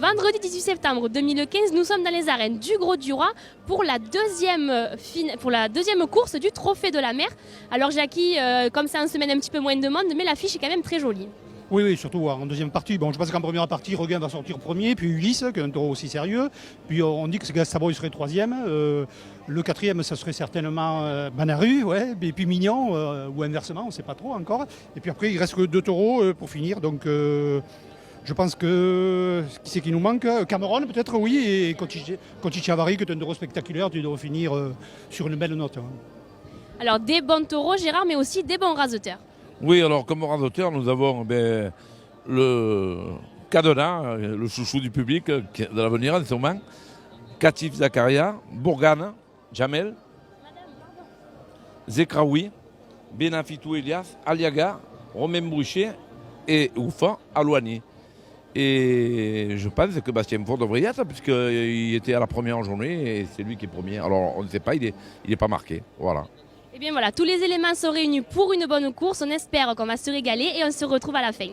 Vendredi 18 septembre 2015, nous sommes dans les arènes du Grau-du-Roi pour la deuxième course du Trophée de la Mer. Alors Jackie, comme c'est en semaine un petit peu moins de monde, mais l'affiche est quand même très jolie. Oui, surtout en deuxième partie. Bon, je pense qu'en première partie, Regain va sortir premier, puis Ulysse, qui est un taureau aussi sérieux. Puis on dit que Gastaboy serait troisième. Le quatrième, ça serait certainement Banaru, ouais. Et puis Mignon, ou inversement, on ne sait pas trop encore. Et puis après, il reste que 2 taureaux pour finir. Donc je pense que qui c'est qui nous manque? Cameron peut-être, oui, et Conti Chavari, qui est un taureau spectaculaire, tu dois finir sur une belle note. Alors des bons taureaux, Gérard, mais aussi des bons raseteurs. Oui, alors comme raseteur, nous avons le Cadena, le chouchou du public de l'avenir en ce moment, Katif Zakaria, Bourgane, Jamel, Zekraoui, Benafitou Elias, Aliaga, Romain Bruchet et Oufa Alouani. Et je pense que Bastien Ford devrait y être, puisqu'il était à la première journée et c'est lui qui est premier. Alors on ne sait pas, il n'est pas marqué. Voilà. Et bien voilà, tous les éléments sont réunis pour une bonne course. On espère qu'on va se régaler et on se retrouve à la fin.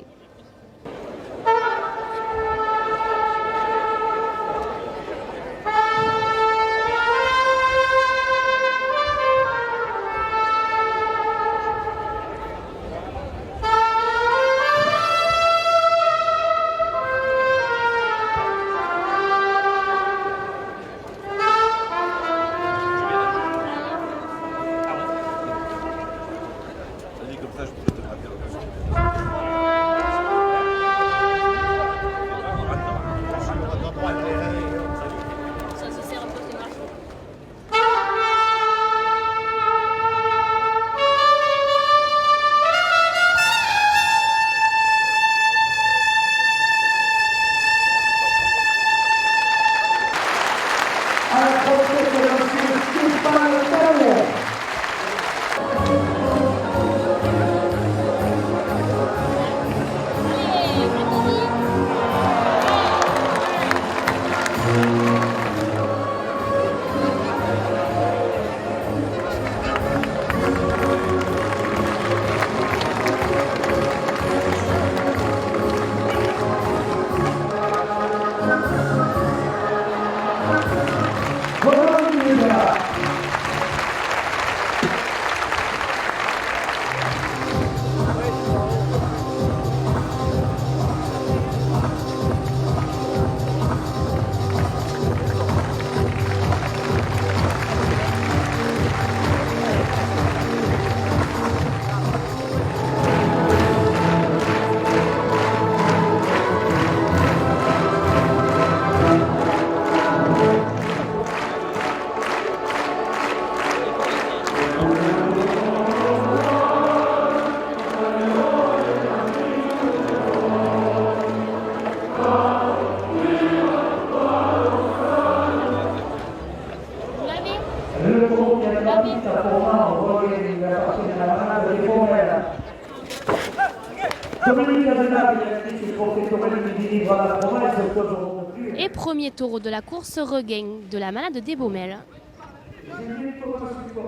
Et premier taureau de la course, Regain, de la Manade des Baumelles.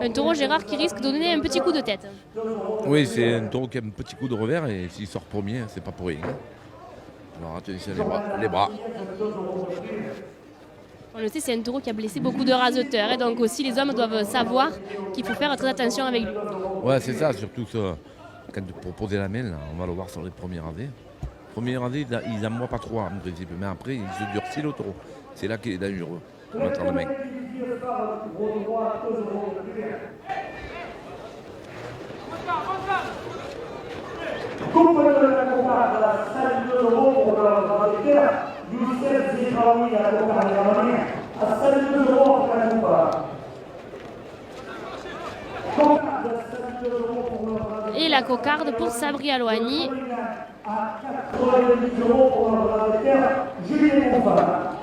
Un taureau, Gérard, qui risque de donner un petit coup de tête. Oui, c'est un taureau qui a un petit coup de revers et s'il sort premier, c'est pas pour rien. Alors attention les bras. On le sait, c'est un taureau qui a blessé beaucoup de raseteurs. Et donc aussi, les hommes doivent savoir qu'il faut faire très attention avec lui. Ouais, c'est ça, surtout pour poser la main, là, on va le voir sur les premiers radés. Premier radé, il n'en voit pas trop en principe, mais après, il se durcit le taureau. C'est là qu'il est dangereux, pour mettre la main. Coupe de la cocarde à la salle de l'euro pour le terre, Youssef Zekraoui à la cocarde à la salle de l'euro pour la cocarde. Et la cocarde pour Sabri Alouani. À 90 € pour le terre, Julien Monfort.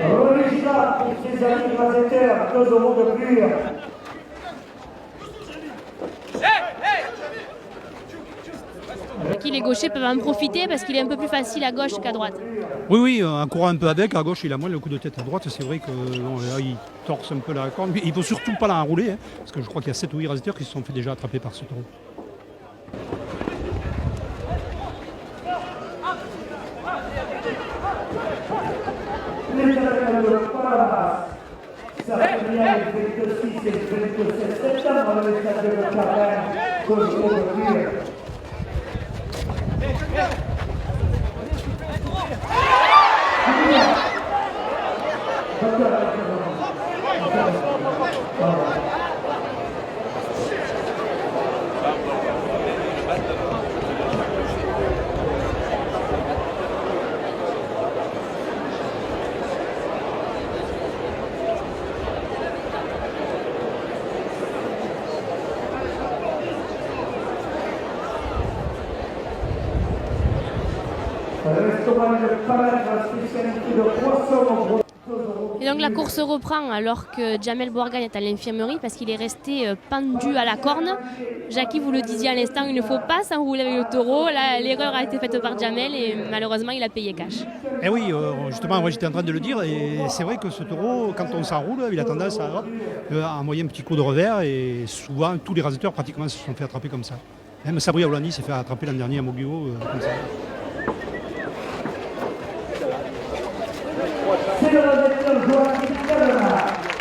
Religida pour ses amis raseteurs, 2 € de plus. Qui les gauchers peuvent en profiter parce qu'il est un peu plus facile à gauche qu'à droite. Oui, en courant un peu avec, à gauche il a moins le coup de tête, à droite c'est vrai que là, il torse un peu la corde. Il ne faut surtout pas l'enrouler, hein, parce que je crois qu'il y a 7 ou 8 raseteurs qui se sont fait déjà attraper par ce taureau. L'Italia Paramas, Saturday 26 et 27 septembre, le stade de Carême, Côte-d'Ivoire. Et donc la course reprend alors que Jamel Bouargan est à l'infirmerie parce qu'il est resté pendu à la corne. Jackie, vous le disiez à l'instant, il ne faut pas s'enrouler avec le taureau. Là, l'erreur a été faite par Jamel et malheureusement, il a payé cash. Eh oui, justement, moi j'étais en train de le dire et c'est vrai que ce taureau, quand on s'enroule, il a tendance à envoyer un petit coup de revers et souvent tous les rasateurs pratiquement se sont fait attraper comme ça. Même Sabri Aoulani s'est fait attraper l'an dernier à Moguio comme ça. C'est le rédacteur Joachim Cadena,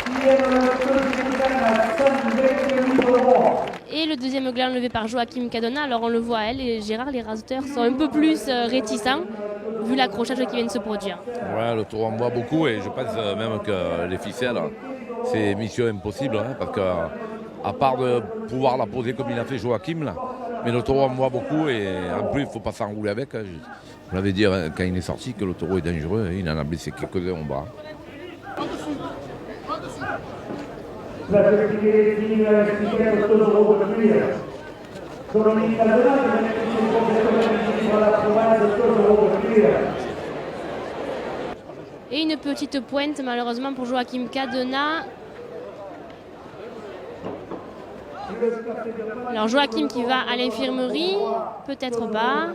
qui est le président à 120 000 €. Et le deuxième gland levé par Joachim Cadena, alors on le voit, elle et Gérard, les rasateurs sont un peu plus réticents vu l'accrochage qui vient de se produire. Ouais, le taureau en boit beaucoup et je pense même que les ficelles, c'est mission impossible hein, parce que à part de pouvoir la poser comme il a fait Joachim, là, mais le taureau en boit beaucoup et en plus il ne faut pas s'enrouler avec. Je l'avais dit quand il est sorti que le taureau est dangereux, il en a blessé quelques-uns au bras. La perché di spiegare tutto dopo per Domenico Cadena che la provare tutto dopo per Et une petite pointe malheureusement pour Joachim Cadena. Alors Joachim qui va à l'infirmerie, peut-être pas.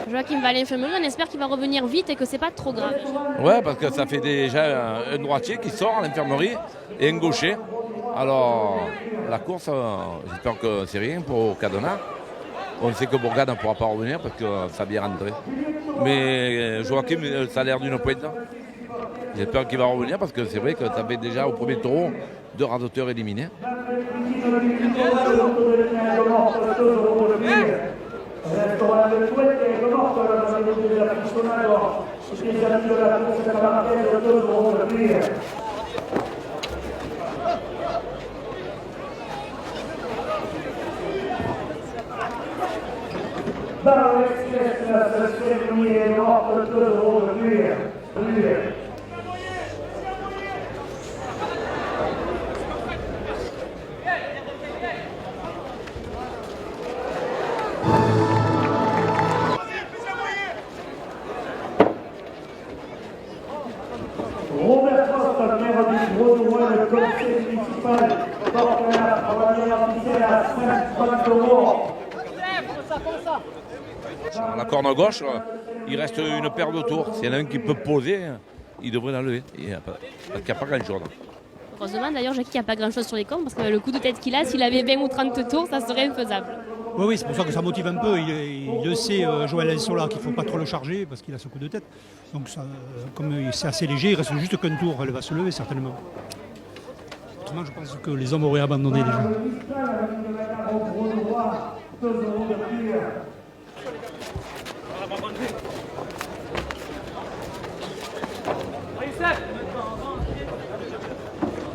Joachim va à l'infirmerie, on espère qu'il va revenir vite et que c'est pas trop grave. Ouais, parce que ça fait déjà un droitier qui sort à l'infirmerie et un gaucher. Alors la course, j'espère que c'est rien pour Cadena. On sait que Bourgade ne pourra pas revenir parce que ça a bien rentré. Mais Joachim, ça a l'air d'une pointe. J'espère qu'il va revenir parce que c'est vrai que ça fait déjà au premier taureau 2 rasateurs éliminés. Robert Costa, maire du Gros-Douai, le conseil municipal, porte la première officielle à 50 €. Sur la corne gauche, il reste une paire de tours. S'il y en a un qui peut poser, il devrait l'enlever. Parce qu'il n'y a pas grand-chose. Heureusement d'ailleurs Jackie n'a pas grand chose sur les cornes parce que le coup de tête qu'il a, s'il avait 20 ou 30 tours, ça serait infaisable. Oui, c'est pour ça que ça motive un peu. Il le sait, Joël Ensola, qu'il ne faut pas trop le charger parce qu'il a ce coup de tête. Donc, ça, comme c'est assez léger, il reste juste qu'un tour. Elle va se lever certainement. Autrement, je pense que les hommes auraient abandonné déjà.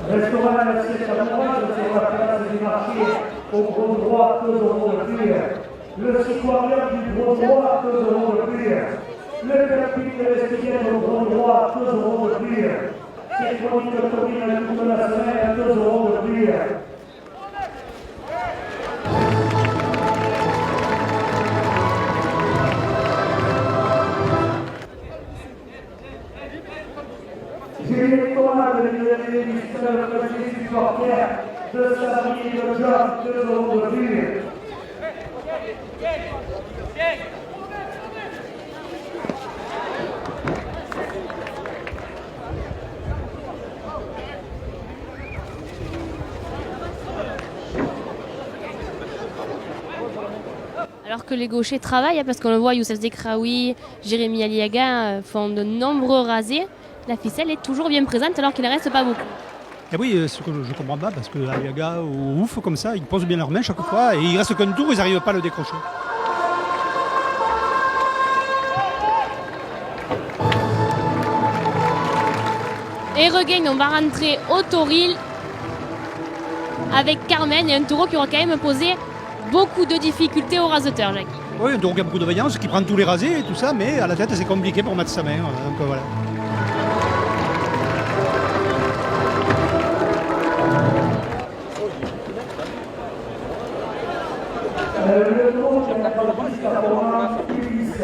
Restaurant à l'assiette à droite sur la place du marché au gros droit, 2 € de plus. Le citoyen du gros droit, 2 € de plus. Le permis de l'esquillette au gros droit, 2 € de plus. C'est chronique de commune toute la semaine, 2 € de plus. J'ai l'étoile de l'élite supporter de Sabri et de John, 2 € de plus. Alors que les gauchers travaillent, hein, parce qu'on le voit, Youssef Zekraoui, Jérémy Aliaga font de nombreux rasés. La ficelle est toujours bien présente alors qu'il ne reste pas beaucoup. Et oui, ce que je comprends pas, parce que Aliaga ou Ouf, comme ça, ils posent bien leur main chaque fois, et il reste qu'un tour, ils n'arrivent pas à le décrocher. Et regain, on va rentrer au toril avec Carmen et un taureau qui aura quand même posé beaucoup de difficultés au raseteur, Jackie. Oui, un taureau qui a beaucoup de vaillance, qui prend tous les rasés et tout ça, mais à la tête, c'est compliqué pour mettre sa main. Donc voilà. Le taureau qui a pas jusqu'à Romain, Ulysse.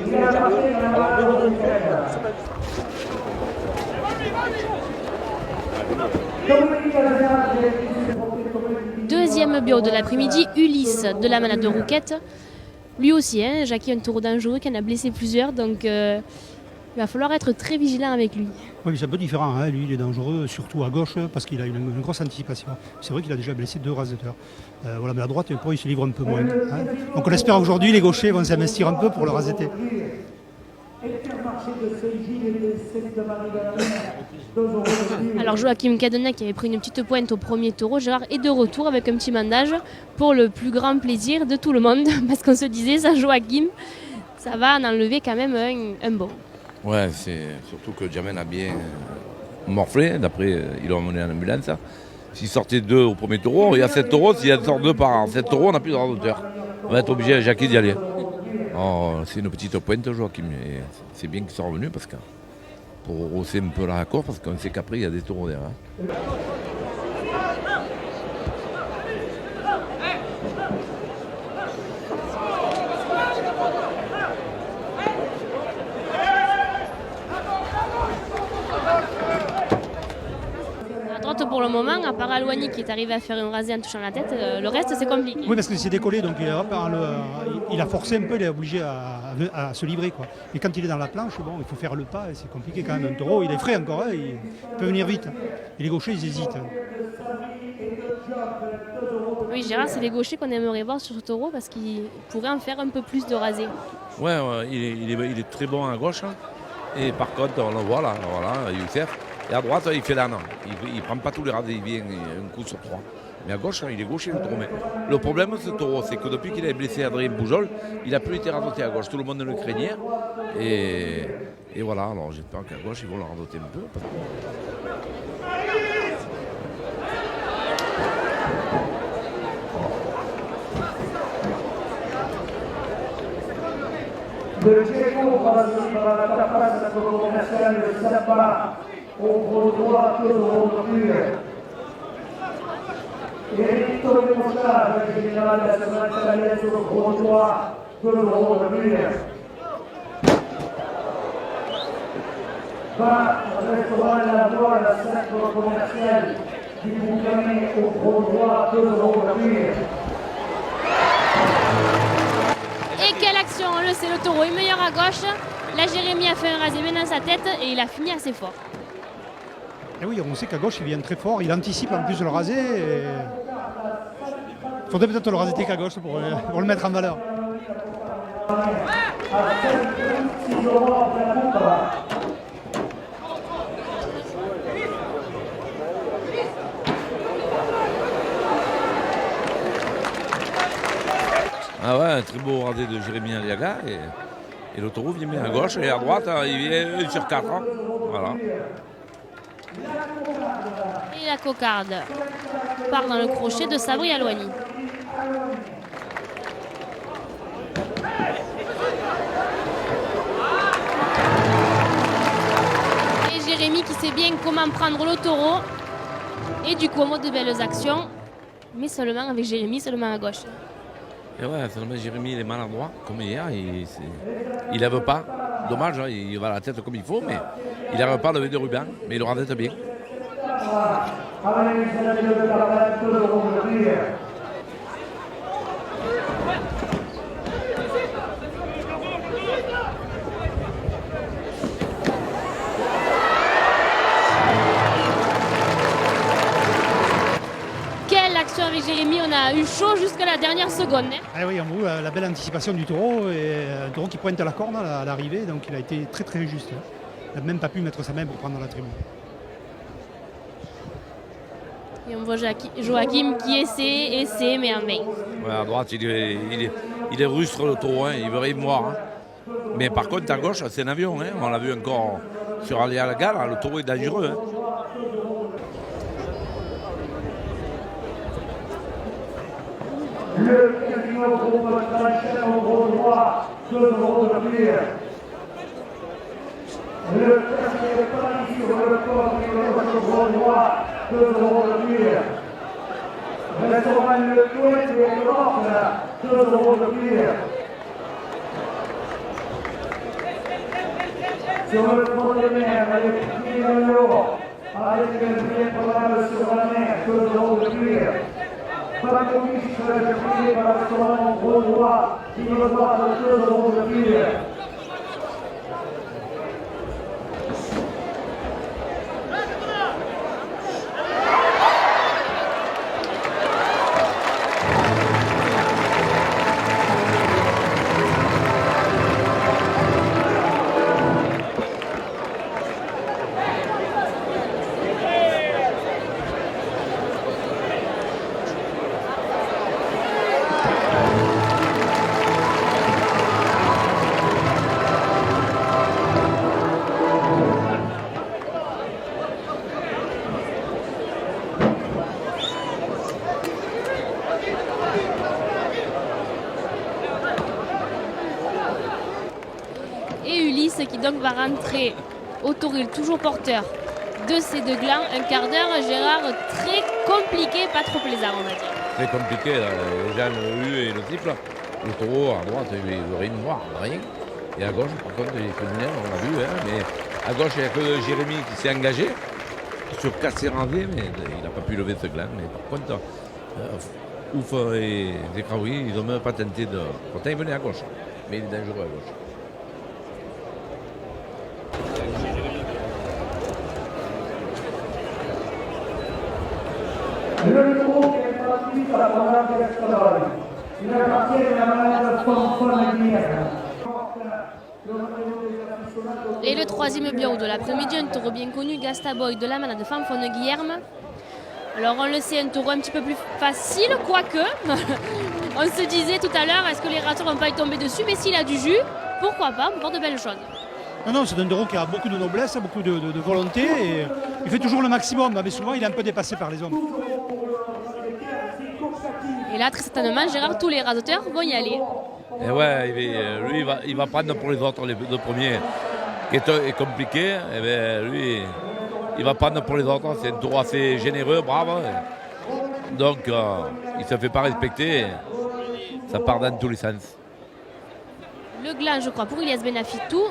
Il a marqué la main de Deuxième bio de l'après-midi, Ulysse de la manade de Rouquette. Lui aussi, hein, Jackie, un taureau dangereux qui en a blessé plusieurs, donc il va falloir être très vigilant avec lui. Oui, c'est un peu différent. Hein. Lui, il est dangereux, surtout à gauche, parce qu'il a une grosse anticipation. C'est vrai qu'il a déjà blessé 2 raseteurs. Voilà, mais à droite, il se livre un peu moins. Hein. Donc on espère aujourd'hui les gauchers vont s'investir un peu pour le raseter. Alors Joachim Cadenet qui avait pris une petite pointe au premier taureau, Gérard est de retour avec un petit bandage pour le plus grand plaisir de tout le monde, parce qu'on se disait, ça Joachim, ça va en enlever quand même un bon. Ouais, c'est surtout que Jamen a bien morflé, d'après ils l'ont emmené en ambulance. S'il sortait 2 au premier taureau, il y a 7 taureaux, s'il y a 2 par 7 taureaux, on n'a plus de hauteur. On va être obligé, Jackie, d'y aller. Oh, c'est une petite pointe, Joachim, et c'est bien qu'ils soient revenus parce que pour hausser un peu la cour, parce qu'on sait qu'après il y a des taureaux derrière. Pour le moment, à part Alouani qui est arrivé à faire un rasé en touchant la tête, le reste c'est compliqué. Oui, parce qu'il s'est décollé, donc il a forcé un peu, il est obligé à se livrer. Quoi. Et quand il est dans la planche, bon, il faut faire le pas, et c'est compliqué quand même. Un taureau, il est frais encore, hein, il peut venir vite. Et les gauchers, ils hésitent. Oui, Gérard, c'est les gauchers qu'on aimerait voir sur ce taureau parce qu'il pourrait en faire un peu plus de rasé. Ouais, il est très bon à gauche. Hein. Et par contre, on le voit là, voilà, Youssef. Et à droite, il fait l'âne. Il ne prend pas tous les rasés, il vient un coup sur 3. Mais à gauche, il est gaucher le taureau. Mais le problème de ce taureau, c'est que depuis qu'il a blessé Adrien Boujol, il n'a plus été radoté à gauche. Tout le monde le craignait. Et voilà, alors j'espère qu'à gauche, ils vont le radoter un peu. Le Tchéco va suivre la tapasse de commercial de Sapa au gros droit que l'on recule. Éric Tolé-Mochard, le général de la semaine italienne au gros droit que l'on recule. Va restaurant la voie à la centre commercial du Boucané au gros droit que l'on recule. Et quelle action, on le sait, le taureau est meilleur à gauche. Là, Jérémy a fait un rasé bien dans sa tête et il a fini assez fort. Et oui, on sait qu'à gauche, il vient très fort. Il anticipe en plus de le raser. Il faudrait peut-être le raseter qu'à gauche pour le mettre en valeur. Ah ouais, un très beau rasé de Jérémy Aliaga. Et le taureau vient bien à gauche et à droite, il vient sur 4. Hein. Voilà. Et la cocarde part dans le crochet de Sabri Alouani. Et Jérémy qui sait bien comment prendre le taureau. Et du coup, on mode de belles actions. Mais seulement avec Jérémy, seulement à gauche. Et ouais, seulement Jérémy, il est maladroit, comme hier. Il lève pas. Dommage, hein, il va à la tête comme il faut, mais il n'arrive pas à lever de ruban. Mais il le rasette bien. Quelle action avec Jérémy, on a a eu chaud jusqu'à la dernière seconde. Hein. Ah oui, en gros, la belle anticipation du taureau, et un taureau qui pointe la corne à l'arrivée, donc il a été très très juste. Hein. Il n'a même pas pu mettre sa main pour prendre la tribune. Et on voit Joachim qui essaie, mais en vain. Ouais, à droite, il est rustre le taureau, hein, il veut rien voir. Hein. Mais par contre, à gauche, c'est un avion. Hein. On l'a vu encore sur Aliaga, le taureau est dangereux. Hein. Le casino groupe Saint-Michel au gros droit, 2 euros de plus. Le casino Paris sur le corps au gros droit, 2 euros de plus. Restaurant Le Couet et l'Orcle, 2 euros de plus. Sur le front des mers, avec pied dans l'eau, avec un billet probable sur la mer, 2 euros de plus. Par le ministre de la par le restaurant gros droit, qui me doit 2 euros de plus. Qui donc va rentrer au touril, toujours porteur de ces deux glands. Un quart d'heure, Gérard, très compliqué, pas trop plaisant, on va dire. Très compliqué, les gens le U et le triple. Le taureau à droite, il veut rien voir, rien. Et à gauche, par contre, il est féminin, on l'a vu. Hein, mais à gauche, il n'y a que Jérémy qui s'est engagé sur 4 sérandiers, mais il n'a pas pu lever ce gland. Mais par contre, Ouf et Zekraoui, ils n'ont même pas tenté de. Pourtant, il venait à gauche, mais il est dangereux à gauche. Le groupe est parti par la programme d'Escalade. Il appartient à la malade Fonfon Guillaume. Et le troisième biot de l'après-midi, un taureau bien connu, Gastaboy de la manade de Fanfone Guillerme. Alors on le sait, un taureau un petit peu plus facile, quoique. On se disait tout à l'heure, est-ce que les rateurs vont pas y tomber dessus? Mais s'il a du jus, pourquoi pas, on peut voir de belles choses. Non, c'est un taureau qui a beaucoup de noblesse, beaucoup de volonté, et il fait toujours le maximum, mais souvent il est un peu dépassé par les hommes. Et là, très certainement, Gérard, tous les rasoteurs vont y aller. Et ouais, lui, il va prendre pour les autres, les deux premiers, qui est compliqué. Et bien, lui, il va prendre pour les autres. C'est un taureau assez généreux, brave. Donc, il ne se fait pas respecter. Ça part dans tous les sens. Le gland, je crois, pour Ilyas Benafitou.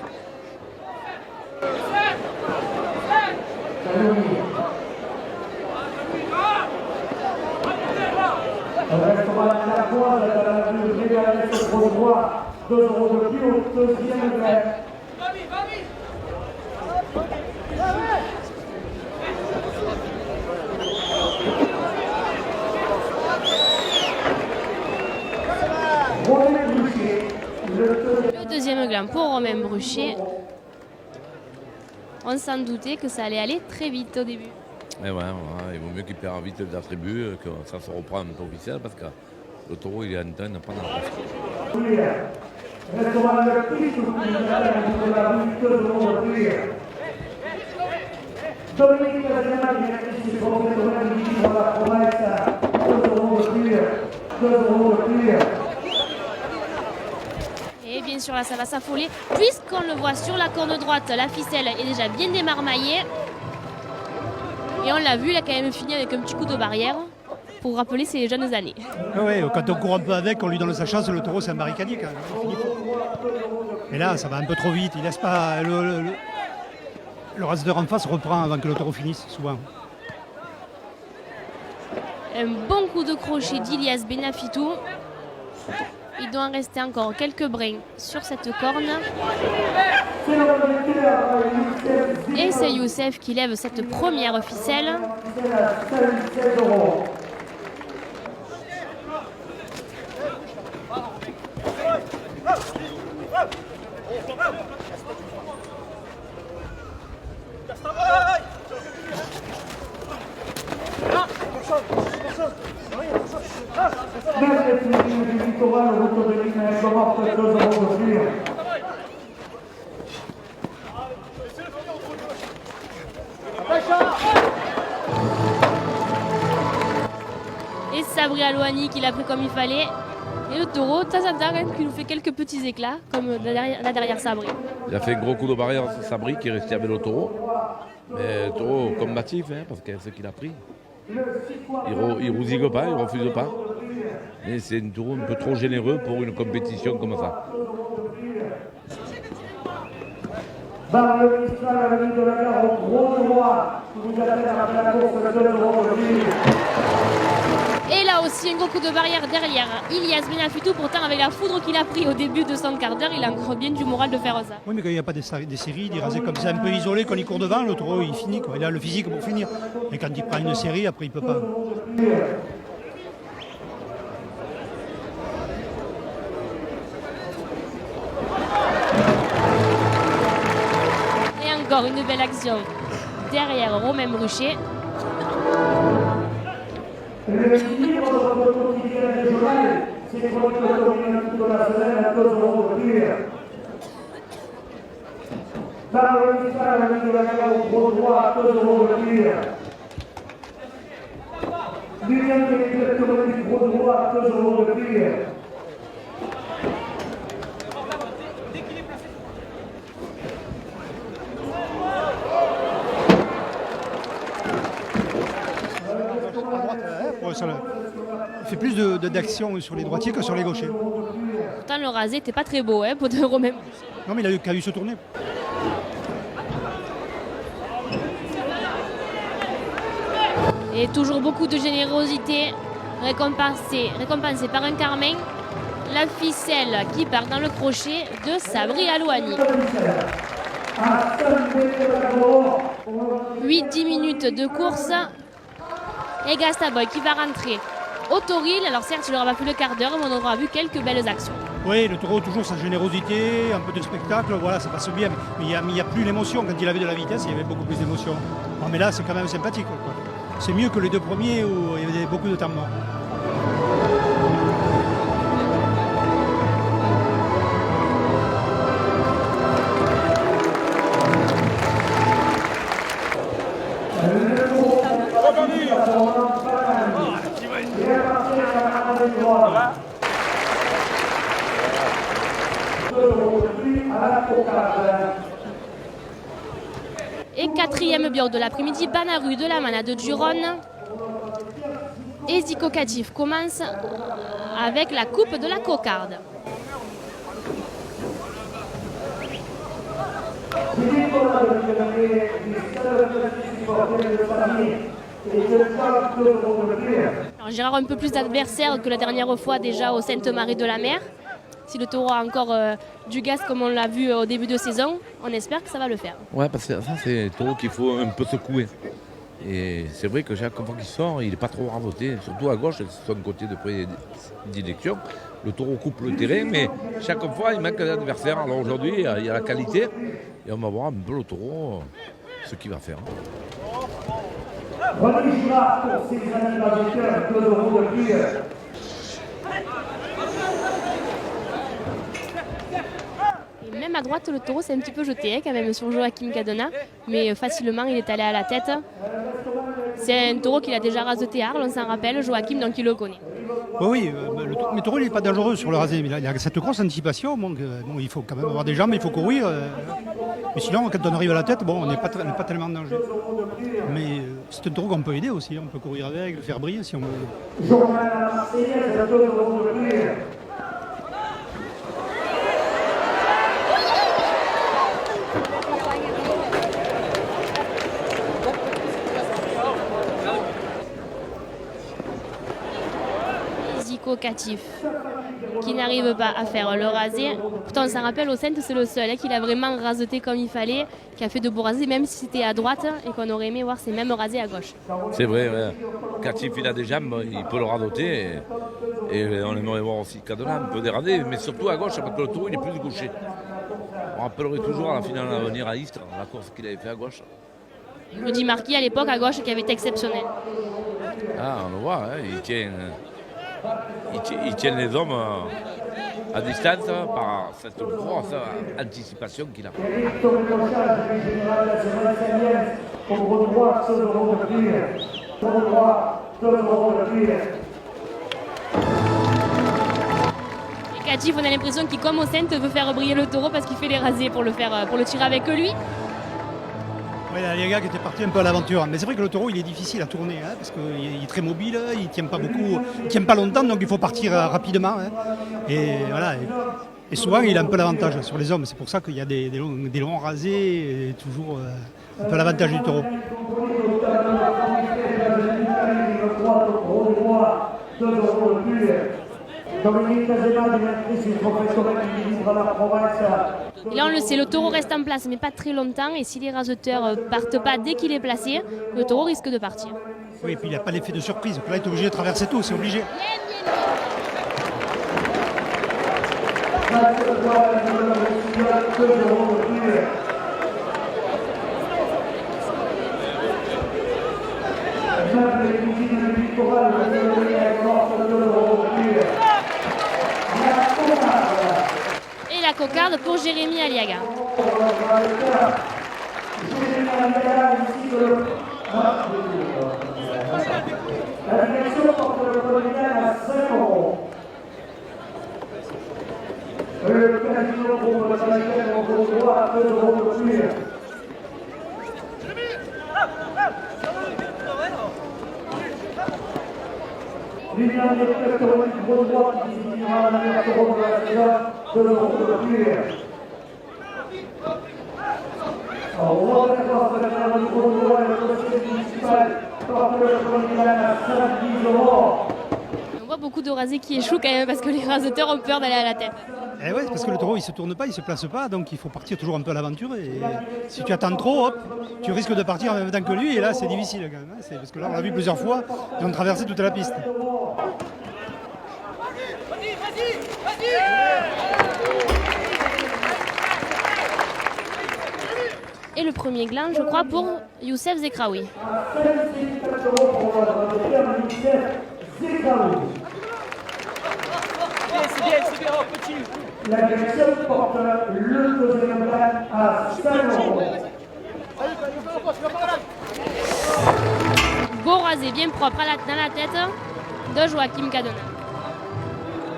Restaurant La Poire, dans la rue Régalès au droit, 2 euros de plus au deuxième grève. Romain Bruchet, Le deuxième gland pour Romain Bruchet. On s'en doutait que ça allait aller très vite au début. Et ouais, il vaut mieux qu'il perd vite d'attribut, que ça se reprend en temps officiel, parce que le taureau, il est en train de prendre la place. Restaurant Le Petit, de la rue 2 euros de plus. Dominique Cazema, directrice du professionnel du livre de la promesse, 2 euros de plus. 2 euros de plus. Et bien sûr, là, ça va s'affoler. Puisqu'on le voit sur la corne droite, la ficelle est déjà bien démarmaillée. Et on l'a vu, il a quand même fini avec un petit coup de barrière pour rappeler ses jeunes années. Oui, quand on court un peu avec, on lui donne sa chance, le taureau c'est un barricadier quand même. Et là, ça va un peu trop vite, il laisse pas. Le raseteur en face reprend avant que le taureau finisse, souvent. Un bon coup de crochet d'Ilyas Benafitou. Il doit en rester encore quelques brins sur cette corne. Et c'est Youssef qui lève cette première ficelle. Même les tribunes du littoral route de Lille commencent 2 euros de plus. Et Sabri Alouani qui l'a pris comme il fallait. Et le taureau, Tazata, qui nous fait quelques petits éclats, comme là derrière Sabri. Il a fait un gros coup de barrière à Sabri qui est resté avec le taureau. Mais le taureau combatif, hein, parce que c'est ce qu'il a pris. Il rousigue pas, il refuse pas. Mais c'est un taureau un peu trop généreux pour une compétition comme ça. Dans le mistral à la ligne de la gare au gros droit, vous allez à la course de 2 euros de plus. Et là aussi, un gros coup de barrière derrière Ilyas Benafitou. Pourtant, avec la foudre qu'il a pris au début de son quart d'heure, il a encore bien du moral de faire ça. Oui, mais quand il n'y a pas des séries, des rasés comme ça un peu isolés, quand il court devant, le taureau il finit, quoi. Il a le physique pour finir. Et quand il prend une série, après il peut pas. Et encore une belle action derrière Romain Bruchet. Le livre de votre quotidien régional, c'est chronique communauté de la semaine à 2 euros de plus. Dans le mistral à la ligne de la gare au gros droit, 2 euros de plus. Du lien directement du gros droit, 2 euros de plus. Il fait plus d'action sur les droitiers que sur les gauchers. Pourtant, le rasé n'était pas très beau pour de Romain. Non, mais il a eu qu'à lui se tourner. Et toujours beaucoup de générosité récompensée par un carmin. La ficelle qui part dans le crochet de Sabri Alouani. 8-10 minutes de course. Et Gastaboy qui va rentrer au Toril. Alors certes, il n'aura pas plus le quart d'heure, mais on aura vu quelques belles actions. Oui, le taureau, toujours sa générosité, un peu de spectacle, voilà, ça passe bien. Mais il n'y a plus l'émotion. Quand il avait de la vitesse, il y avait beaucoup plus d'émotion. Bon, mais là, c'est quand même sympathique, quoi. C'est mieux que les 2 premiers où il y avait beaucoup de temps mort. Et 4e bior de l'après-midi, Banaru de la manade du Rhône. Et Zico Catif commence avec la coupe de la cocarde. Alors, Gérard a un peu plus d'adversaires que la dernière fois déjà au Sainte-Marie de la Mer. Si le taureau a encore du gaz comme on l'a vu au début de saison, on espère que ça va le faire. Ouais, parce que ça, c'est un taureau qu'il faut un peu secouer. Et c'est vrai que chaque fois qu'il sort, il n'est pas trop ravoté, surtout à gauche, c'est son côté de prédilection. Le taureau coupe le terrain, mais chaque fois, il manque d'adversaire. Alors aujourd'hui, il y a la qualité, et on va voir un peu le taureau, ce qu'il va faire. René Girard pour ses années d'avanceurs, 2 euros de plus. Et même à droite, le taureau s'est un petit peu jeté quand même sur Joachim Cadena, mais facilement il est allé à la tête. C'est un taureau qu'il a déjà raseté à Arles, on s'en rappelle, Joachim, donc il le connaît. Oui, mais le taureau il n'est pas dangereux sur le rasé, mais il a cette grosse anticipation, donc il faut quand même avoir des jambes, il faut courir. Mais sinon, quand on arrive à la tête, bon, on n'est pas tellement en danger. Mais c'est un taureau qu'on peut aider aussi, on peut courir avec, le faire briller si on veut. Journal à la Marseillaise, 2 euros de plus. Zico Catif qui n'arrive pas à faire le rasé. Pourtant, on s'en rappelle, au centre, c'est le seul qui l'a vraiment raseté comme il fallait, qui a fait de beaux rasés, même si c'était à droite, et qu'on aurait aimé voir ces mêmes rasés à gauche. C'est vrai, ouais. Catif, il a des jambes, il peut le radoter. Et on aimerait voir aussi Cadena un peu dérasé, mais surtout à gauche, parce que le taureau, il est plus gaucher. On rappellerait toujours à la finale à venir à Istres, la course qu'il avait fait à gauche. Rudy Marquis, à l'époque, à gauche, qui avait été exceptionnel. Ah, on le voit, hein, il tient ils tiennent les hommes à distance par cette grosse anticipation qu'il a. Eric Toménochage du général de la Sénérienne, au gros droit, 2 euros de plus. Gros droit, 2 euros de plus. Et Katif, on a l'impression qu'il, comme au centre, veut faire briller le taureau parce qu'il fait les rasés pour le tirer avec lui. Ouais, il y a des gars qui étaient partis un peu à l'aventure. Mais c'est vrai que le taureau, il est difficile à tourner hein, parce qu'il est très mobile, il ne tient pas beaucoup, il tient pas longtemps, donc il faut partir rapidement. Hein. Et voilà. Et souvent, il a un peu l'avantage sur les hommes. C'est pour ça qu'il y a des longs rasés et toujours un peu l'avantage du taureau. Et là, on le sait, le taureau reste en place, mais pas très longtemps. Et si les raseteurs partent pas dès qu'il est placé, le taureau risque de partir. Oui, et puis il n'a pas l'effet de surprise. Là, il est obligé de traverser tout, c'est obligé. Et la cocarde pour Jérémy Aliaga. La direction porte le colonel à 5 euros. Le casino groupe de Saint-Michel en gros droit à 2 euros de plus. Liliane Despertons, gros droit qui désignera la meilleure taureau de la saison, 2 euros de plus. Robert Ross de la du gros droit et le conseil municipal porte le colonel à 5-10 euros. On voit beaucoup de rasés qui échouent quand même parce que les raseteurs ont peur d'aller à la tête. Et ouais, parce que le taureau il se tourne pas, il se place pas, donc il faut partir toujours un peu à l'aventure. Et si tu attends trop, hop, tu risques de partir en même temps que lui, et là c'est difficile quand même. Hein. Parce que là on l'a vu plusieurs fois, ils ont traversé toute la piste. Et le premier gland, je crois, pour Youssef Zekraoui. La direction porte le deuxième plan à 5 euros. Beau rasé, bien propre dans la tête de Joachim Cadena.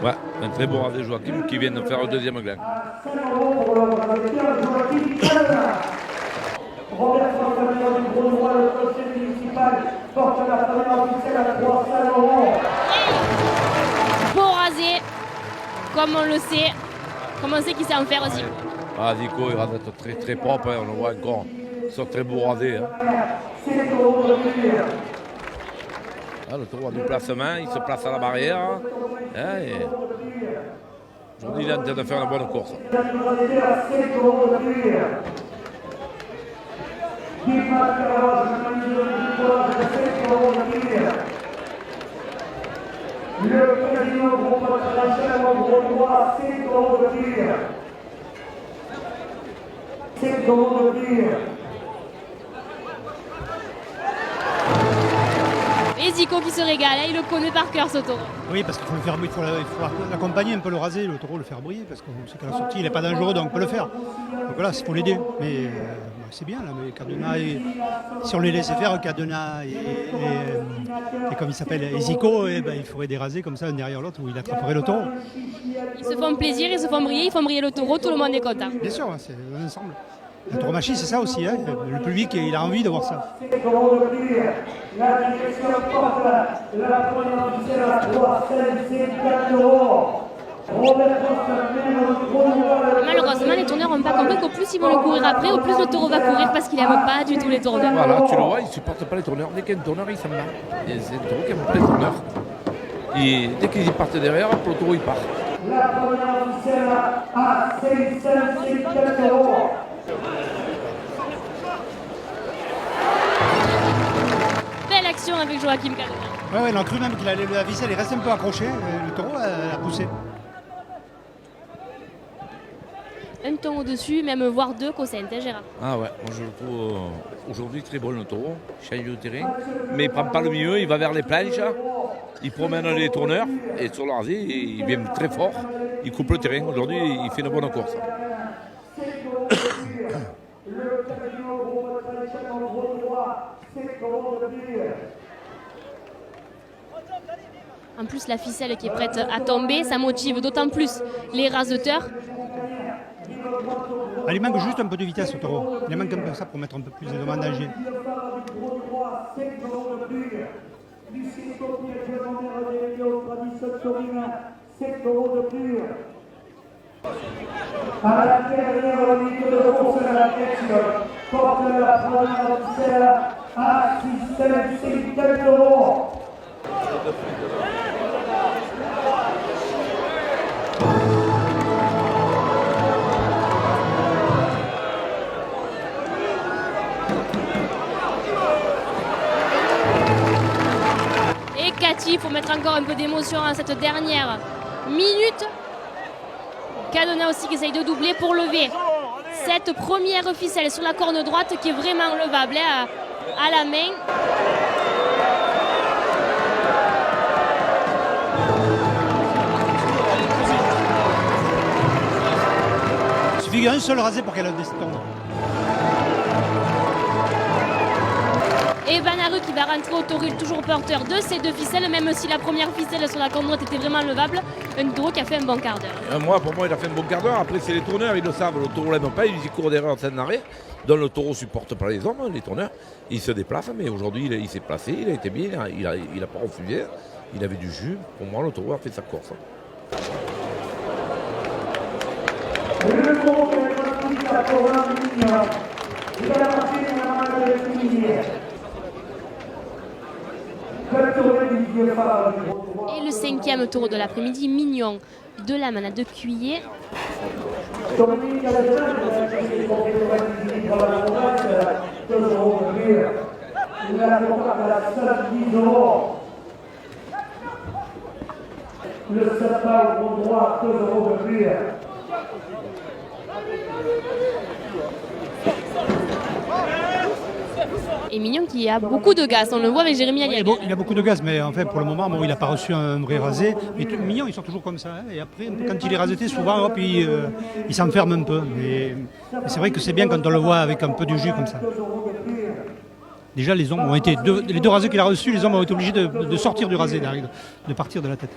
Ouais, un très beau rasé Joachim qui vient de faire le deuxième gland. À 5 euros pour le raseteur Joachim Cadena. Robert Fontaine du gros droit, le conseil municipal porte la première officielle à 300 euros. Beau rasé, comme on le sait, comme on sait qu'il sait en faire aussi. Ah, Zico, il rase très très propre, hein, on le voit encore. Ils sont très beaux rasés. Hein. 5 euros de plus. Ah, le taureau a du placement, il se place à la barrière. Hein, et aujourd'hui, il est en train de faire une bonne course. La raseteur à 5 euros de plus. Dimas Carrosse, le de 5 euros de plus. Le casino groupe international en gros droit, 5 euros de plus. 5 euros de plus. Et Zico qui se régale, hein, il le connaît par cœur ce taureau. Oui, parce qu'il faut le faire, il faut l'accompagner un peu, le raser, le taureau, le faire briller, parce qu'on sait qu'à la sortie il n'est pas dangereux, donc on peut le faire. Donc voilà, il faut l'aider. Mais c'est bien là, mais Cadena, si on les laissait faire, Cadena et comme il s'appelle, Zico, il ferait des rasés comme ça un derrière l'autre où il attraperait le taureau. Ils se font plaisir, ils se font briller le taureau, tout le monde est content. Bien sûr, c'est un ensemble. La tauromachie, c'est ça aussi, hein. Le public il a envie de voir ça. 5 euros de plus. La direction porte la première officielle à 354 euros. Robert Costa, Malheureusement, les tourneurs n'ont pas compris qu'au plus ils vont le courir après, au plus le taureau va courir parce qu'il n'aime pas du tout les tourneurs. Voilà, tu le vois, il ne supporte pas les tourneurs. Dès qu'il y a un tourneur, il s'en va. C'est un taureau qui n'aime pas les tourneurs. Et dès qu'ils partent derrière, le taureau il part. la première officielle à 554 euros. Belle action avec Joachim Cadena. Ouais, il a cru même qu'il allait la ficelle, il reste un peu accroché, le taureau a poussé. un ton au-dessus, même voire 2 qu'au Saint, Gérard. Ah ouais, moi je le trouve aujourd'hui très bon le taureau, il change de terrain, mais il ne prend pas le milieu, il va vers les planches, il promène les tourneurs et sur le rasé, il vient très fort, il coupe le terrain. Aujourd'hui, il fait une bonne course. En plus, la ficelle qui est prête à tomber, ça motive d'autant plus les raseteurs. Il manque juste un peu de vitesse au taureau. Il manque un peu ça pour mettre un peu plus de en danger. À la dernière minute de course de la tête, porte la première officielle à 6,5 euros. Et Cathy, il faut mettre encore un peu d'émotion à cette dernière minute. Cadena aussi qui essaye de doubler pour lever cette première ficelle sur la corne droite qui est vraiment levable à la main. Il suffit d'un seul rasé pour qu'elle descende. Et Banaru qui va rentrer au tauril toujours porteur de ces 2 ficelles, même si la première ficelle sur la corne droite était vraiment levable. Un taureau qui a fait un bon quart d'heure. Pour moi, il a fait un bon quart d'heure. Après, c'est les tourneurs, ils le savent. Le taureau l'aime pas, ils y courent derrière en scène d'arrêt. Donc le taureau supporte pas les hommes, les tourneurs. Il se déplace, mais aujourd'hui, il s'est placé, il a été bien, il a pas refusé. Il avait du jus. Pour moi, le taureau a fait sa course. Le groupe est parti à Corin Mignon. Il a marché dans la main de Mignon. Et le 5e tour de l'après-midi, Mignon de la manade de Cuillet. Le sapin au droit, 2 euros de cuir. Et Mignon qui a beaucoup de gaz, on le voit avec Jérémy Aliaga. Il a beaucoup de gaz, mais en fait, pour le moment, il n'a pas reçu un vrai rasé. Mais Mignon, ils sont toujours comme ça. Et après, quand il est raseté, souvent, hop, il s'enferme un peu. Mais c'est vrai que c'est bien quand on le voit avec un peu de jus comme ça. Déjà, les hommes ont été les 2 rasés qu'il a reçus, les hommes ont été obligés de sortir du rasé, de partir de la tête.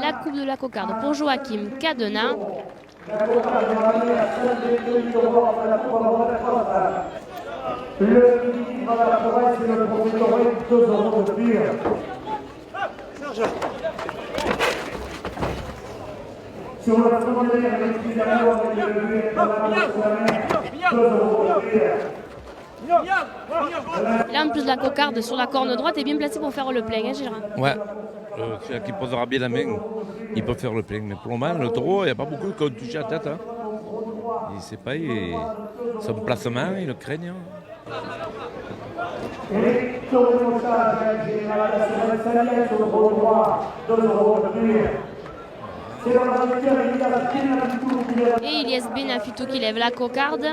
La coupe de la cocarde pour Joachim Cadena. Le ministre de la Forêt, c'est le professeur 2 euros de cuir. Sur le première utilisation avec le levier de la 2 euros de cuir. Là, en plus, la cocarde sur la corne droite est bien placée pour faire le plein, hein, Gérard. Ouais, celui qui posera bien la main, il peut faire le plein. Mais pour le moment, le taureau, il n'y a pas beaucoup qui ont touché la tête. Hein. Il ne sait pas, son placement, il le craigne. Et sur le mouchage général, la Salière sur le gros droit, 2 euros de cuir. C'est le raseteur Et Ilyes Benafito qui lève la cocarde.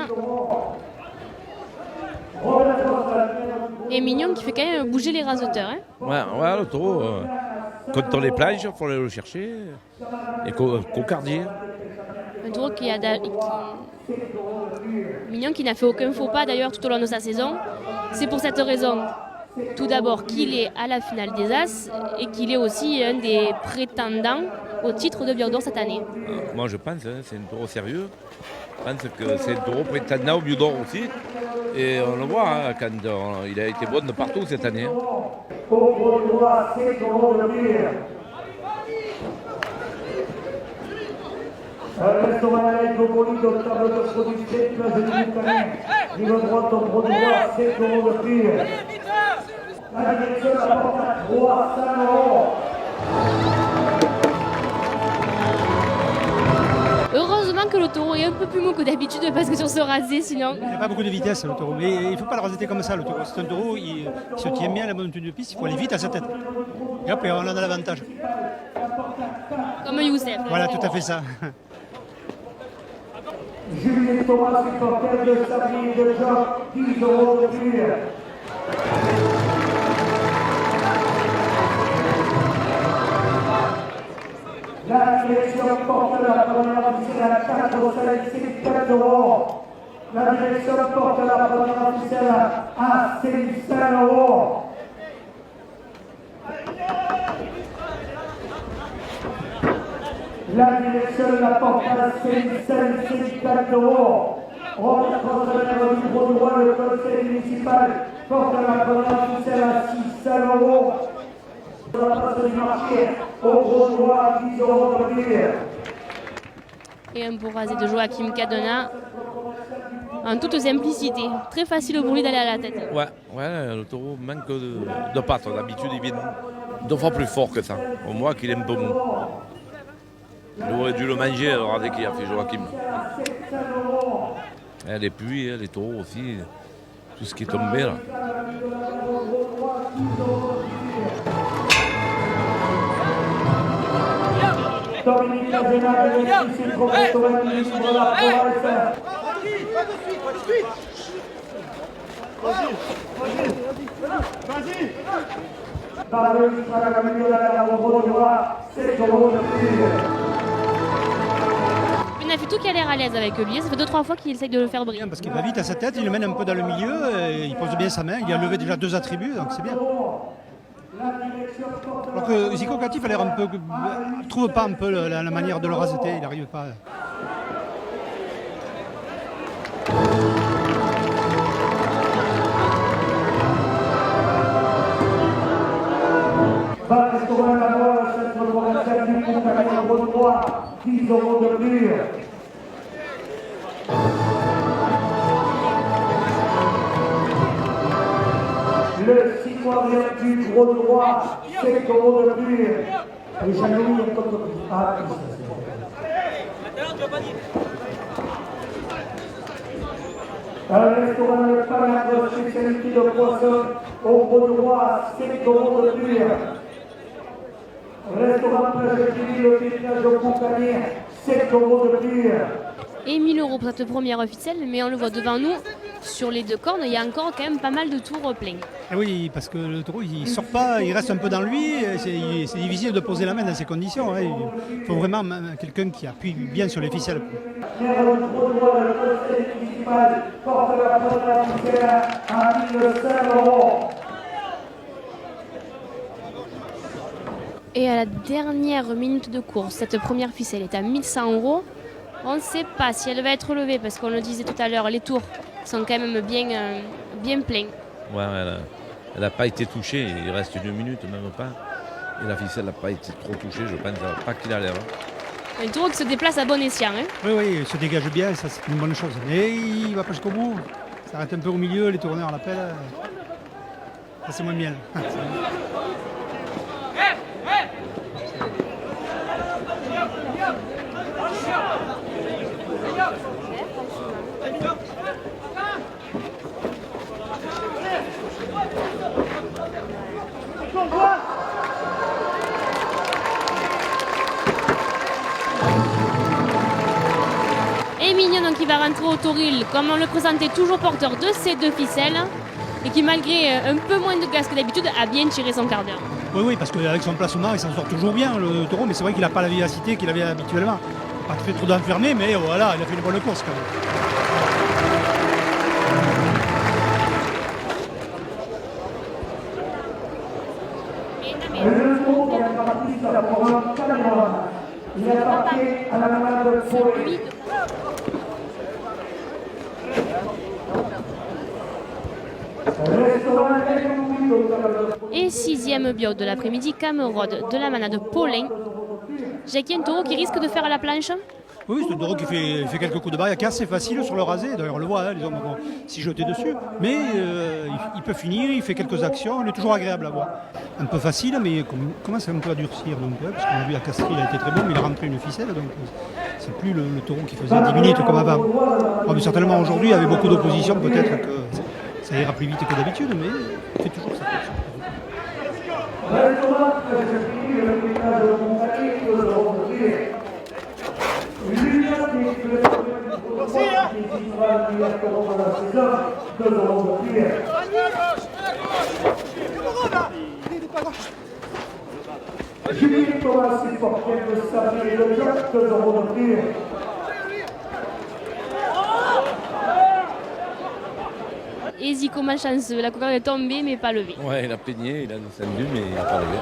Et Mignon qui fait quand même bouger les raseteurs. Hein. Ouais, le taureau, quand on les planches, il faut aller le chercher. Et cocardier. Un taureau Mignon qui n'a fait aucun faux pas d'ailleurs tout au long de sa saison. C'est pour cette raison, tout d'abord, qu'il est à la finale des As et qu'il est aussi un des prétendants au titre de Bière d'Or cette année. Moi je pense, c'est un taureau sérieux. Je pense que c'est un taureau prétendant au Bière d'Or aussi. Et on le voit, quand il a été bon de partout cette année. Au gros droit, 5 euros de cuir. Restaurant avec Goboli, docteur de production, place de Nicolas. Rive droite, au gros droit, 5 euros de cuir. La direction la porte à 300 euros. Heureusement que le taureau est un peu plus mou que d'habitude parce que sur ce rasé, sinon. Il n'y a pas beaucoup de vitesse, le taureau. Mais il ne faut pas le raseter comme ça, le taureau. C'est un taureau, il se tient bien à la bonne tenue de piste, il faut aller vite à sa tête. Et hop, et on en a l'avantage. Comme Youssef. Voilà, tout à fait ça. Julien Thomas, supporter de Sabine de Jean, 10 euros de plus. La direction porte la première officielle à 4,5 euros. La direction porte la première officielle à 500 euros. La direction la porte à 550 euros. On contrôleur du gros droit, le conseil municipal porte la première officielle à 600 euros. La place du marché, au gros droit, 10 euros de plus. Et un beau rasé de Joachim Cadena. En toute simplicité. Très facile pour lui d'aller à la tête. Ouais, le taureau manque de pattes. D'habitude, il vient 2 fois plus fort que ça. Au moins qu'il est un peu mou. Il aurait dû le manger alors dès qu'il a fait Joachim. Les pluies, les taureaux aussi, tout ce qui est tombé là. Dominique Azena, le justice professionnel ministre de la province. Par le Stragaminio de la Rodoa, 7 euros de plus. Benafitou qui a l'air à l'aise avec lui. Ça fait 2-3 fois qu'il essaye de le faire briller. Parce qu'il va vite à sa tête, il le mène un peu dans le milieu, et il pose bien sa main, il a levé déjà 2 attributs, donc c'est bien. Alors que Zico Catif a l'air un peu. Il trouve pas un peu la manière de le raseter, il n'arrive pas. Va restaurer la loi au centre provincial du Montagnier au droit, 10 euros de plus. Le citoyen du gros droit, 5 euros de plus. Et Jean-Louis est contre un restaurant de Paname de spécialité de poisson au gros droit, 5 euros de plus. Restaurant Préjeutilly, le village au Montagnier, 5 euros de plus. Et 1000 euros pour cette première officielle, mais on le voit devant nous, sur les 2 cornes, il y a encore quand même pas mal de tours pleins. Et oui, parce que le taureau, il ne sort pas, il reste un peu dans lui, c'est difficile de poser la main dans ces conditions. Hein. Il faut vraiment quelqu'un qui appuie bien sur les ficelles. Et à la dernière minute de course, cette première ficelle est à 1100 euros. On ne sait pas si elle va être levée parce qu'on le disait tout à l'heure, les tours sont quand même bien pleins. Ouais, elle n'a pas été touchée, il reste 1 minute, même pas. Et la ficelle n'a pas été trop touchée, je pense pas qu'il a l'air. Un taureau qui se déplace à bon escient. Hein. Oui, il se dégage bien, ça c'est une bonne chose. Mais il ne va pas jusqu'au bout, il s'arrête un peu au milieu, les tourneurs l'appellent. Ça c'est moins bien. Et Mignon donc, qui va rentrer au Toril comme on le présentait, toujours porteur de ces 2 ficelles et qui malgré un peu moins de gaz que d'habitude a bien tiré son quart d'heure. Oui, parce qu'avec son placement il s'en sort toujours bien le taureau, mais c'est vrai qu'il n'a pas la vivacité qu'il avait habituellement. Pas fait trop d'enfermé, mais voilà, il a fait une bonne course quand même. Le tour qui est parti pour un Cameroun. Il est parti à la main de Pauline. Et 6e bio de l'après-midi, Camerode de la manade Paulin. Jackie, un taureau qui risque de faire la planche. Oui, c'est un taureau qui fait quelques coups de barre, qui est assez facile sur le rasé. D'ailleurs, on le voit, hein, les hommes vont s'y jeter dessus. Mais il peut finir, il fait quelques actions, il est toujours agréable à voir. Un peu facile, mais commence un peu à durcir. Donc, parce qu'on a vu à Castries, il a été très bon, mais il a rentré une ficelle. Donc, C'est plus le taureau qui faisait 10 minutes comme avant. Mais certainement aujourd'hui, avec beaucoup d'opposition, peut-être que ça ira plus vite que d'habitude, mais il fait toujours ça. Julien Thomas, supporter de Sabine et de Jacques, 2 euros de prix. Et Zico malchanceux, la cocarde est tombée mais pas levée. Ouais, il a peigné, il a descendu, mais il n'a pas levé.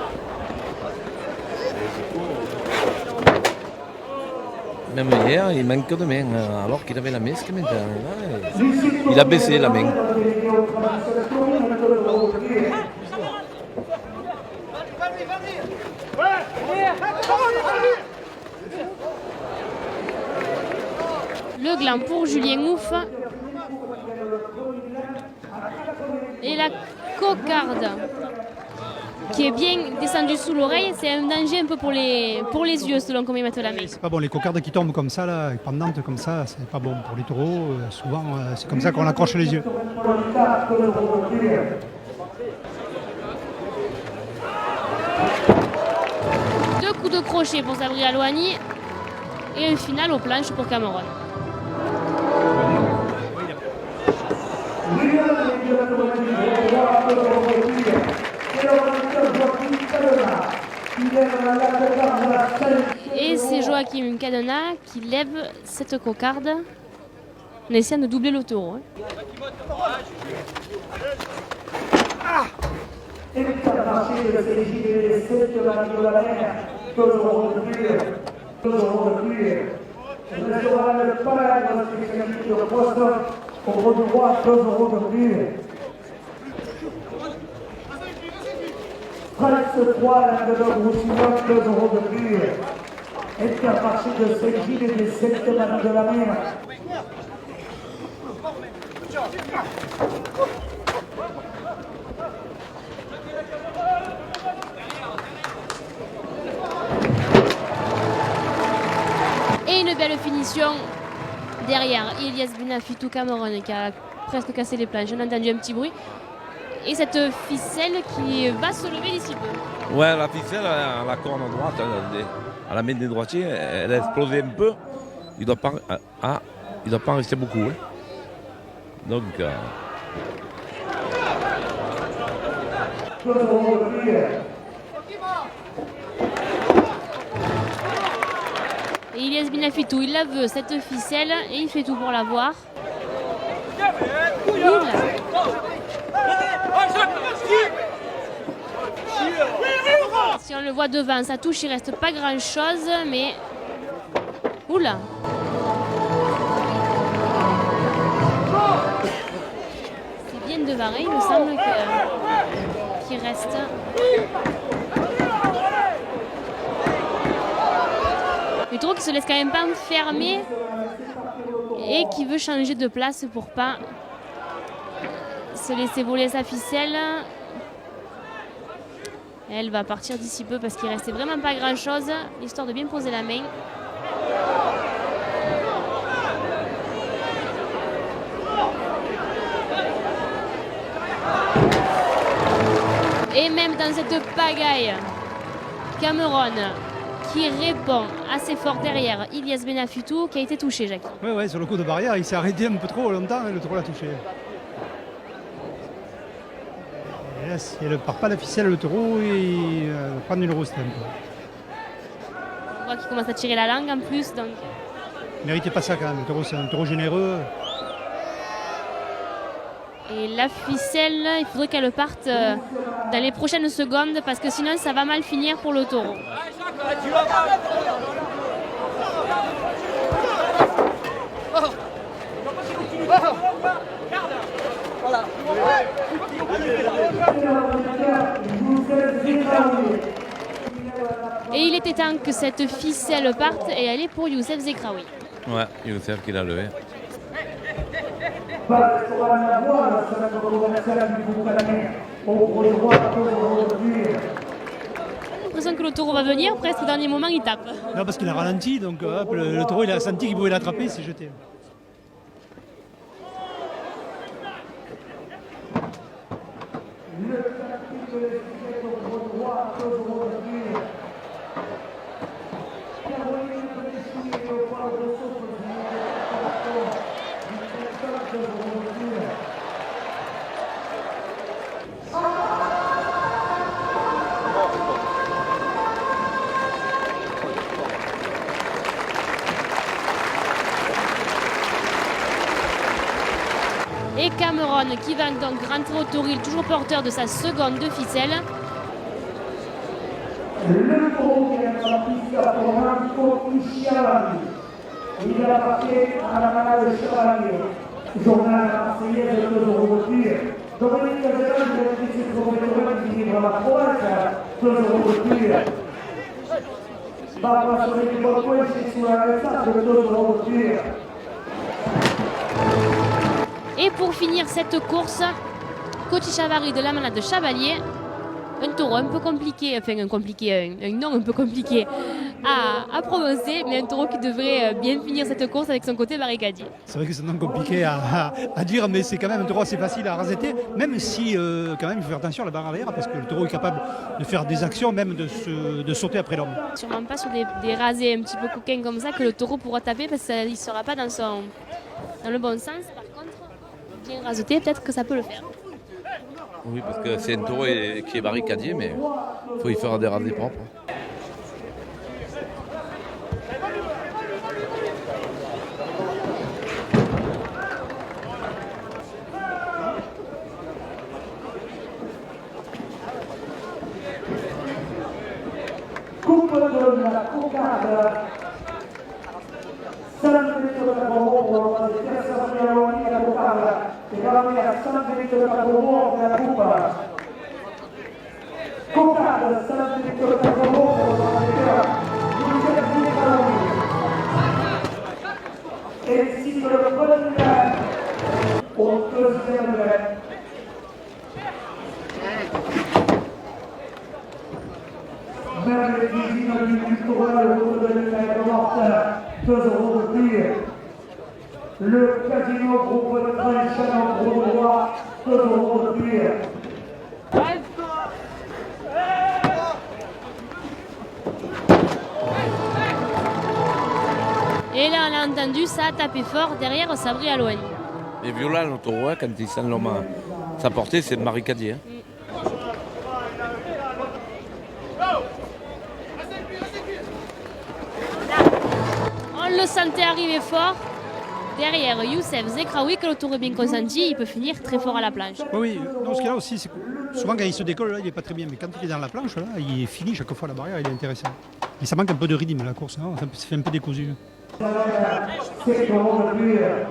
Même hier, il manque de main, alors qu'il avait la main, ce que maintenant. Il a baissé la main. Le gland pour Julien Ouf. Et la cocarde qui est bien descendue sous l'oreille, c'est un danger un peu pour les yeux selon comment ils mettent la main. C'est pas bon, les cocardes qui tombent comme ça, là, pendantes comme ça, c'est pas bon pour les taureaux. Souvent, c'est comme ça qu'on accroche les yeux. Deux coups de crochet pour Sabri Alouani et un final aux planches pour Cameron. Et c'est Joachim Cadena qui lève cette cocarde en essayant de doubler le taureau. Et puis à partir de ces JDD 7 de la mer, 2 euros de plus, 2 euros de plus. Le journal de Palais, dans la spécialité de poisson, au gros droit, 2 euros de plus. Prince 3, la de Roussillon, 2 euros de plus. Et puis à partir de ces JDD 7 de la mer, Et une belle finition derrière Ilyes Benafitou Cameron qui a presque cassé les planches. On a entendu un petit bruit. Et cette ficelle qui va se lever d'ici peu. Ouais, la ficelle à la corne droite, à la main des droitiers, elle a explosé un peu. Il ne doit pas en rester beaucoup. Hein. Donc, 2 euros de plus. Et Ilyes Benafitou, il la veut cette ficelle et il fait tout pour la voir. Si on le voit devant, ça touche, il reste pas grand chose, mais. Oula! C'est bien devant, hein, il me semble qu'il reste. Le taureau qui se laisse quand même pas fermer et qui veut changer de place pour pas se laisser voler sa ficelle. Elle va partir d'ici peu parce qu'il restait vraiment pas grand chose, histoire de bien poser la main. Et même dans cette pagaille, Cameron qui répond assez fort derrière Ilyes Benafitou qui a été touché, Jacques. Oui, sur le coup de barrière, il s'est arrêté un peu trop longtemps et le taureau l'a touché. Et là, si elle ne part pas la ficelle, le taureau, il va prendre une rousse un peu. On voit qu'il commence à tirer la langue en plus, donc. Il ne méritait pas ça quand même, le taureau c'est un taureau généreux. Et la ficelle, il faudrait qu'elle parte dans les prochaines secondes parce que sinon ça va mal finir pour le taureau. Et il était temps que cette ficelle parte et elle est pour Youssef Zekraoui. ouais, Youssef qui l'a levé. l'impression que le taureau va venir, presque au dernier moment il tape. Non, parce qu'il a ralenti, donc hop, le taureau il a senti qu'il pouvait l'attraper, il s'est jeté. Et Cameron qui va donc rentrer au touril, toujours porteur de sa seconde de ficelle. Le taureau qui est dans la piste à Coty Chavary. Il appartient à la malade Chevalier. Journal marseillais de 2 euros de tir. Domenico Gerardi è il vice-proprietario di la Croazia, 2 euros de tir. Barbara Solini Borquesi sulla Alessandro, 2 euros de tir. Et pour finir cette course, Coty Chavary de la manade de Chavalier, un taureau un peu compliqué, enfin un nom un peu compliqué à prononcer, mais un taureau qui devrait bien finir cette course avec son côté barricadier. C'est vrai que c'est un nom compliqué à dire, mais c'est quand même un taureau assez facile à raseter, même si quand même il faut faire attention à la barre arrière, parce que le taureau est capable de faire des actions, même de sauter après l'homme. Sûrement pas sur des rasés un petit peu coquins comme ça que le taureau pourra taper, parce qu'il ne sera pas dans le bon sens. Par contre, bien raseté, peut-être que ça peut le faire. Oui, parce que c'est un taureau qui est barricadier, mais il faut y faire des rasés propres. Coupe de la cocarde. Sanfilippo da Capombo, la difesa Fioroni alla cocarda. E va via Sanfilippo da Capombo per la Cupa. Cocarda, Sanfilippo da Capombo, la difesa Fioroni. E il singolo con oltre sempre. Vers l'usine du culturel autour de l'Internotte, 2 euros de tir. Le casino groupe de Trinchen en gros droit, 2 euros de tir. Et là, on a entendu, ça a tapé fort derrière Sabri Alouani. Et violent le taureau, quand il sent l'homme à sa portée, c'est le barricadier. On le sentait arriver fort. Derrière Youssef Zekraoui, que le tour est bien consenti, il peut finir très fort à la planche. Oui, non, ce qu'il y a aussi, c'est que souvent quand il se décolle, là, il n'est pas très bien, mais quand il est dans la planche, là, il est fini chaque fois la barrière, il est intéressant. Et ça manque un peu de rythme la course, hein, ça fait un peu décousu. 7 euros de tir.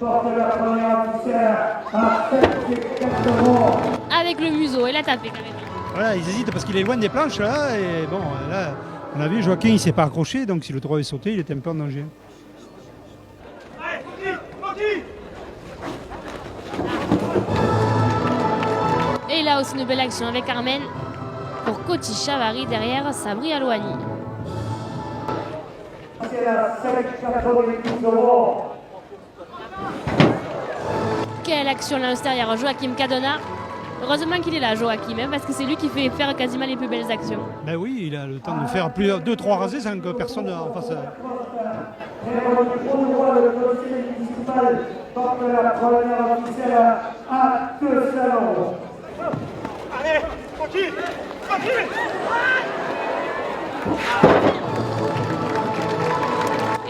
Porte la première officielle à 7,4 euros. Avec le museau, il a tapé quand même. Voilà, ils hésitent parce qu'il est loin des planches, là, et bon, là, on a vu, Joaquin, il ne s'est pas accroché, donc si le taureau est sauté, il était un peu en danger. Et là aussi une belle action avec Carmen pour Coty Chavary derrière Sabri Alouani. C'est la 7,92 euros. Quelle action là derrière Joachim Cadona. Heureusement qu'il est là, Joachim, hein, parce que c'est lui qui fait faire quasiment les plus belles actions. Ben oui, il a le temps de faire 2-3 rasés sans que personne en fasse. Et le droit de conseil municipal porte la première officielle à 200 euros. Allez, tranquille, tranquille.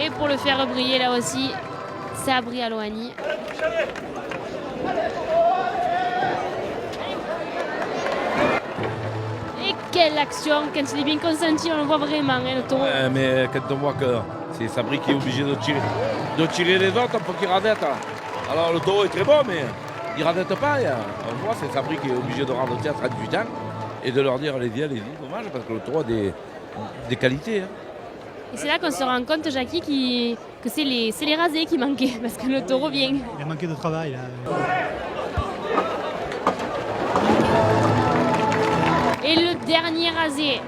Et pour le faire briller là aussi, Sabri Alouani. Et quelle action, quand il est bien consenti, on le voit vraiment, hein, le taureau. Mais quand on voit que c'est Sabri qui est obligé de tirer les autres pour qu'il radette. Alors le taureau est très bon, mais il ne radette pas. On voit c'est Sabri qui est obligé de radoter à 38 ans et de leur dire allez-y, dommage, parce que le taureau a des qualités. Hein. Et c'est là qu'on se rend compte, Jackie, que c'est les rasés qui manquaient, parce que le taureau vient. Il a manqué de travail, là. Et le dernier rasé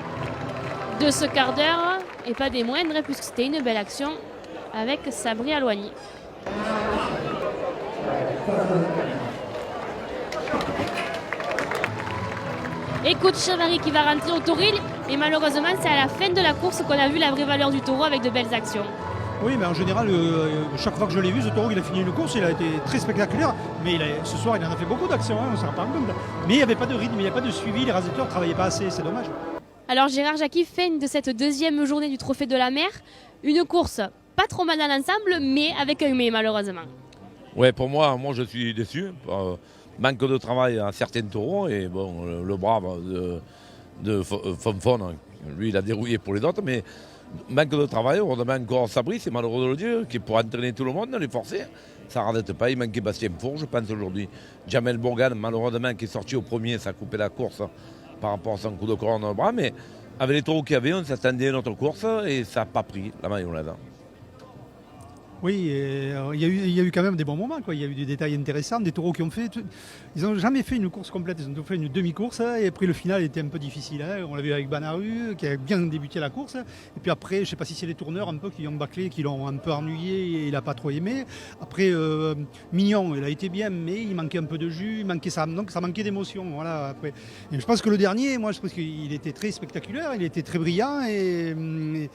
de ce quart d'heure, et pas des moindres, puisque c'était une belle action avec Sabri Alouani. Et coach Chavary qui va rentrer au toril. Et malheureusement, c'est à la fin de la course qu'on a vu la vraie valeur du taureau avec de belles actions. Oui, mais en général, chaque fois que je l'ai vu, ce taureau, il a fini une course, il a été très spectaculaire. Mais ce soir, il en a fait beaucoup d'actions, hein, on ne s'en rend pas compte. Mais il n'y avait pas de rythme, il n'y avait pas de suivi, les raseteurs ne travaillaient pas assez, c'est dommage. Alors Gérard Jacqui, fin de cette deuxième journée du Trophée de la Mer. Une course pas trop mal dans l'ensemble, mais avec un mais malheureusement. Ouais, pour moi je suis déçu. Manque de travail à certains taureaux et bon, le brave de Fonfon, lui il a dérouillé pour les autres, mais manque de travail, on demande encore Sabri, c'est malheureux de le dire, qui pour entraîner tout le monde, les forcer, ça ne rarrête pas, il manquait Bastien Four, je pense aujourd'hui. Jamel Bourgan, malheureusement, qui est sorti au premier, ça a coupé la course par rapport à son coup de corne au bras, mais avec les taureaux qu'il y avait, on s'attendait à notre course et ça n'a pas pris la mayonnaise. Oui, il y a eu quand même des bons moments, quoi. Il y a eu des détails intéressants, des taureaux qui ont fait... Ils n'ont jamais fait une course complète, ils ont fait une demi-course, et après le final était un peu difficile. Hein. On l'a vu avec Banaru, qui a bien débuté la course, et puis après, je ne sais pas si c'est les tourneurs un peu qui ont bâclé, qui l'ont un peu ennuyé, et il n'a pas trop aimé. Après, Mignon, il a été bien, mais il manquait un peu de jus, donc ça manquait d'émotion. Voilà, après. Et je pense que le dernier, moi je pense qu'il était très spectaculaire, il était très brillant, et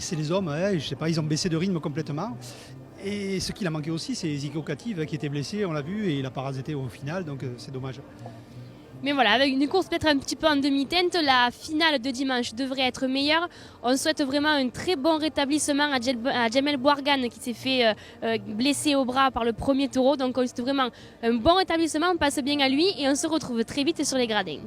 c'est les hommes, hein, je sais pas, ils ont baissé de rythme complètement. Et ce qu'il a manqué aussi, c'est Zico Kativ qui était blessé, on l'a vu, et il a pas rasé au final, donc c'est dommage. Mais voilà, avec une course peut-être un petit peu en demi-teinte, la finale de dimanche devrait être meilleure. On souhaite vraiment un très bon rétablissement à Jamel Bourgan qui s'est fait blesser au bras par le premier taureau. Donc on souhaite vraiment un bon rétablissement, on passe bien à lui et on se retrouve très vite sur les gradins.